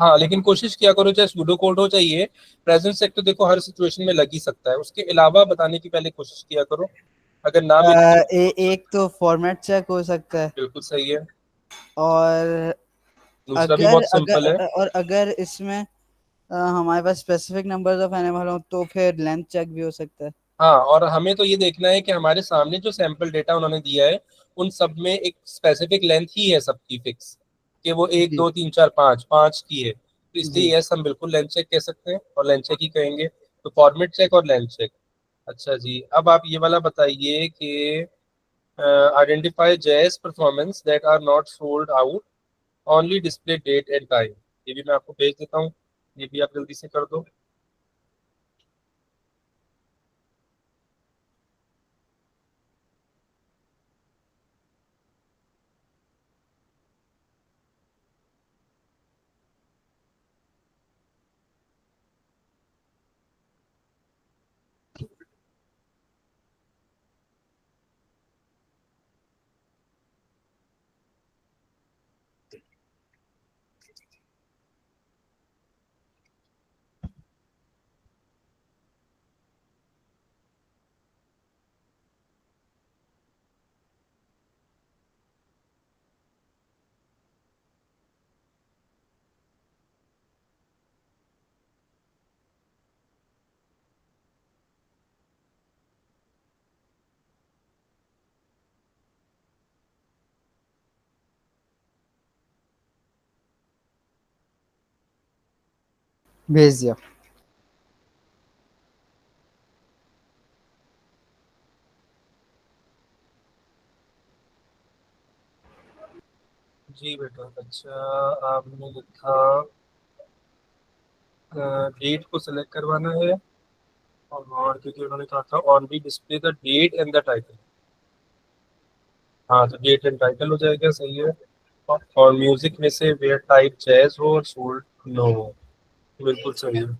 हाँ, लेकिन कोशिश किया करो, चाहे सूडो कोड हो चाहे ये, प्रेजेंट चेक तो देखो हर सिचुएशन में लग ही सकता है, उसके अलावा बताने की पहले कोशिश किया करो। अगर ना भी तो एक तो फॉर्मेट चेक हो सकता है, बिल्कुल सही है। और दूसरा भी अगर बहुत सिंपल है। अगर इसमें हमारे पास स्पेसिफिक नंबर्स ऑफ एनिमल हो तो फिर लेंथ चेक भी हो सकता है। हाँ, और हमें तो ये देखना है कि हमारे सामने जो सैंपल डेटा उन्होंने दिया है उन सब में एक स्पेसिफिक लेंथ ही है सबकी फिक्स, कि वो एक जी दो तीन चार पाँच पाँच की है, तो जी। इसलिए यस हम बिल्कुल लेंथ चेक कह सकते हैं और लेंथ चेक ही कहेंगे। तो फॉर्मेट चेक और लेंथ चेक। अच्छा जी, अब आप ये वाला बताइए कि identify jazz performance that are not sold out, only display date and time. ये भी मैं आपको भेज देता हूँ, ये भी आप जल्दी से कर दो। भेज दिया। जी बेटा, अच्छा आपने लिखा डेट को सिलेक्ट करवाना है, और क्योंकि उन्होंने कहा था on the display the date and the title. हाँ, तो डेट एंड टाइटल हो जाएगा, सही है। और म्यूजिक में से वेयर टाइप जैज हो और सोल्ड नो हो, बिल्कुल सही है।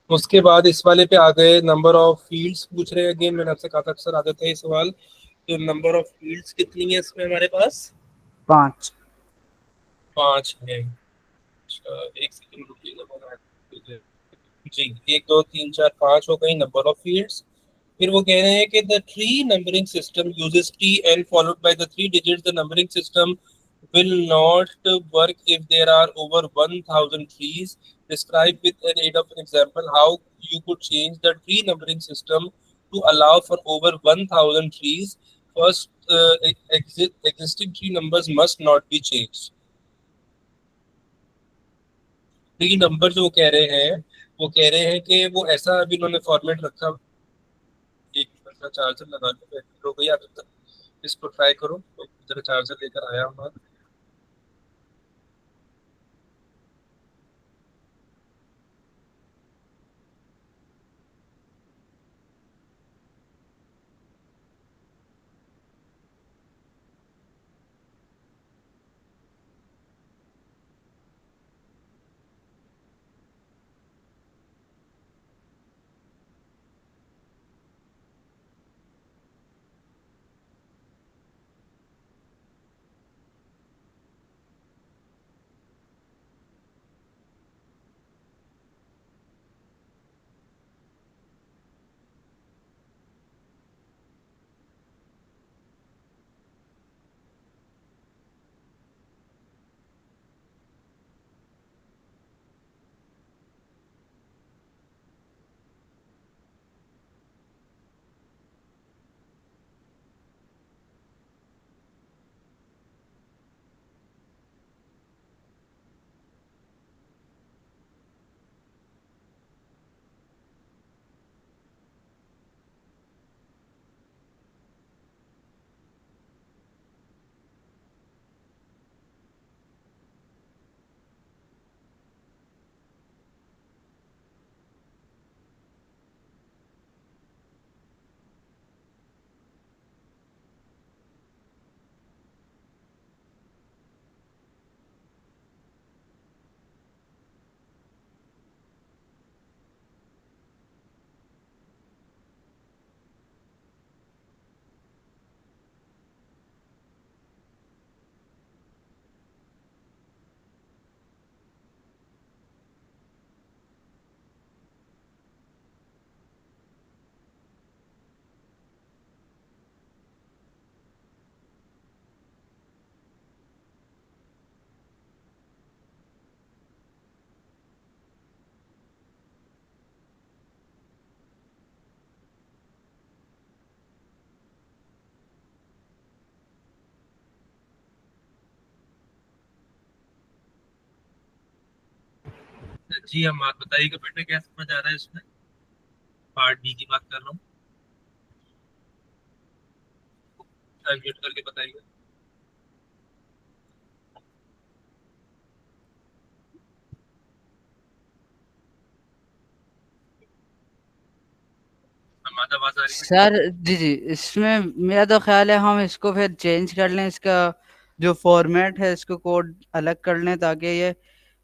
उसके बाद इस वाले पे आ गए, नंबर ऑफ फील्ड्स पूछ रहे हैं अगेन, मैंने आपसे कहा था अक्सर आ जाते हैं ये सवाल। तो नंबर ऑफ फील्ड्स कितनी है इसमें हमारे पास? 5। 5 है। अच्छा, एक सेकंड रुकिएगा। जी, एक दो तीन चार पांच हो गई नंबर ऑफ फील्ड्स। फिर वो कह रहे हैं कि the tree numbering system uses T N followed by the three digits, the numbering system will not work if there are over 1000 trees. Describe with an aid of an example how you could change the tree numbering system to allow for over 1000 trees. First, existing tree numbers must not be changed. Tree number जो कह रहे हैं, वो कह रहे हैं कि वो ऐसा अभी उन्होंने फॉर्मेट रखा। एक मिनट का चार्जर लगा लो, बैटरी हो गई आप तक, इसको ट्राई करो तो इधर चार्जर लेकर आया हूँ। जी हम बात बताइएगा बेटा, क्या समझ आ रहा है इसमें? पार्ट बी की बात कर रहा हूँ, म्यूट करके बताइए। हमारा आवाज आ रही है? सर जी जी, इसमें मेरा तो ख्याल है हम इसको फिर चेंज कर लें, इसका जो फॉर्मेट है इसको कोड अलग कर लें, ताकि ये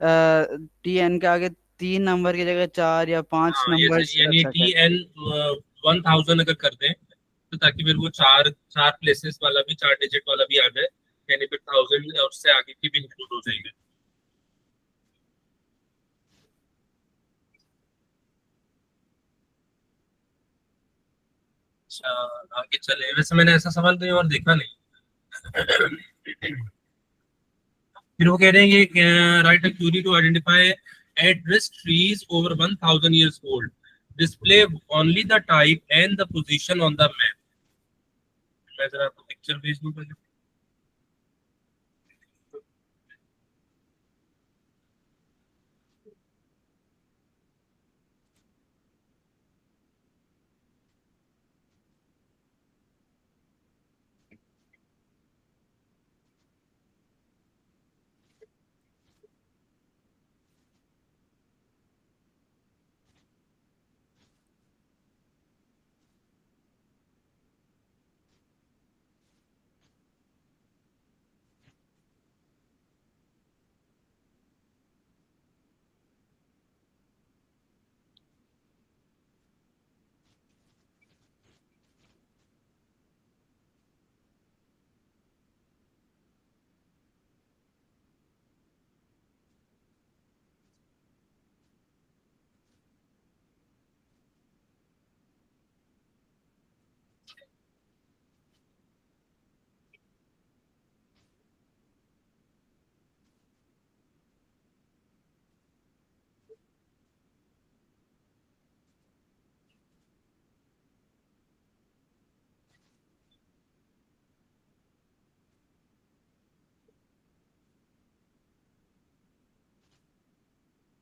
टीएन के आगे 3 नंबर की जगह 4 या 5 हाँ, नंबर रख यानी सके। टी एन 1000 अगर कर दें, तो ताकि फिर वो चार चार प्लेसेस वाला भी, 4 डिजिट वाला भी आ जाए, यानी फिर 1000 और उससे आगे की भी इंक्लूड हो जाएगी। अच्छा, आगे चले। वैसे मैंने ऐसा सवाल कहीं और देखा नहीं। फिर वो कह रहे हैं कि write a query to identify at risk trees over 1000 years old, display only the type and the position on the map. मैं जरा आपको पिक्चर भेज दूं पहले।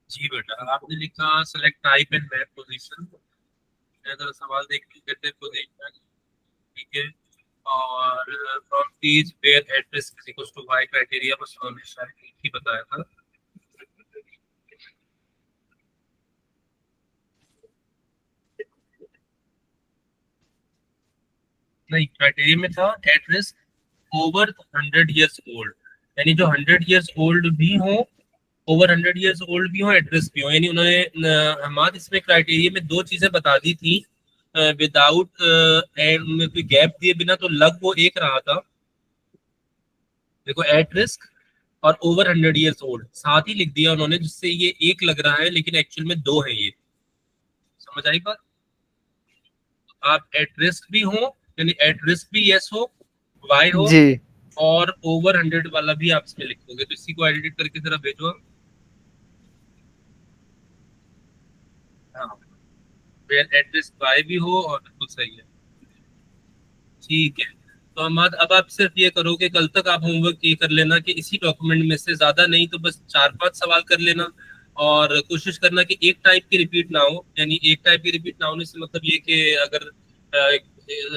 जी बेटा, आपने लिखा select type and map position. मैं जरा सवाल देख के कहते हैं पोजीशन, ठीक है। और from trees where address is equal to Y criteria, बस उन्होंने शायद एक ही बताया था। नहीं, क्राइटेरिया में था एड्रेस ओवर 100 years ओल्ड, यानी जो 100 years ओल्ड भी हो, ओवर 100 years ओल्ड भी हो, एड्रेस भी हो। यानी उन्होंने हमारे इसमें क्राइटेरिया में दो चीजें बता दी थी, विदाउट एंड कोई गैप दिए बिना, तो लग वो एक रहा था। देखो, एट रिस्क और ओवर 100 years ओल्ड साथ ही लिख दिया उन्होंने, जिससे ये एक लग रहा है लेकिन एक्चुअल में दो है ये। समझ आई बात? आप एट रिस्क भी हो, यानी एट रिस्क भी यस हो, वाई हो, जी और ओवर 100 वाला भी आप इसमें लिखोगे। तो इसी को एडिट करके जरा भेजो आप। हाँ, वेयर एट रिस्क वाई भी हो और बिल्कुल सही है। ठीक है। तो अब आप सिर्फ ये करो कि कल तक आप होमवर्क ये कर लेना कि इसी डॉक्यूमेंट में से, ज्यादा नहीं तो बस 4-5 सवाल कर लेना। और कोशिश करना कि एक टाइप की रिपीट ना हो, यानी एक टाइप की रिपीट ना होने से मतलब ये कि अगर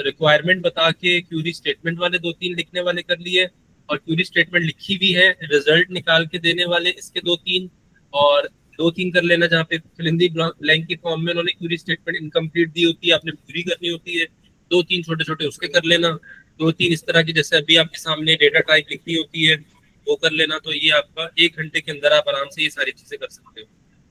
रिक्वायरमेंट बता के क्यूरी स्टेटमेंट वाले 2-3 लिखने वाले कर लिए, और क्यूरी स्टेटमेंट लिखी भी है, रिजल्ट निकाल के देने वाले इसके 2-3, और 2-3 कर लेना जहाँ पे फिल इन दी ब्लैंक की फॉर्म में उन्होंने क्यूरी स्टेटमेंट इनकम्प्लीट दी होती है, आपने पूरी करनी होती है। 2-3 छोटे छोटे उसके कर लेना। 2-3 इस तरह की, जैसे अभी आपके सामने डेटा टाइप लिखनी होती है, वो कर लेना। तो ये आपका 1 घंटे के अंदर आप आराम से ये सारी चीजें कर सकते हो।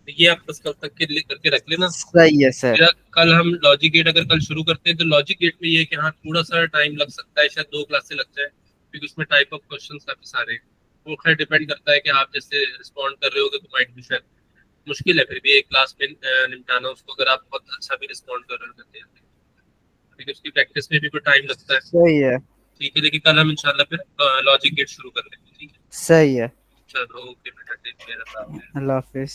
तो ये आप बस कल तक के लिए करके रख लेना। सही है सर। फिर कल हम लॉजिक गेट अगर कल शुरू करते हैं, तो लॉजिक गेट में ये है कि हाँ थोड़ा सा टाइम लग सकता है, शायद 2 क्लास से लग जाए, क्योंकि उसमें टाइप ऑफ क्वेश्चन काफी सारे हैं। वो खैर डिपेंड करता है कि आप जैसे रिस्पॉन्ड कर रहे होगे, तो माइट भी शायद मुश्किल है फिर भी एक क्लास में निपटाना उसको, अगर आप बहुत अच्छा भी रिस्पॉन्ड कर रहे होते हैं, क्योंकि उसकी प्रैक्टिस में भी कोई टाइम लगता है। सही है। ठीक है, लेकिन कल हम इंशाल्लाह फिर लॉजिक गेट शुरू कर लेंगे। ठीक है, सही है। चलो ओके बेटा, टेक केयर। अल्लाह हाफिज।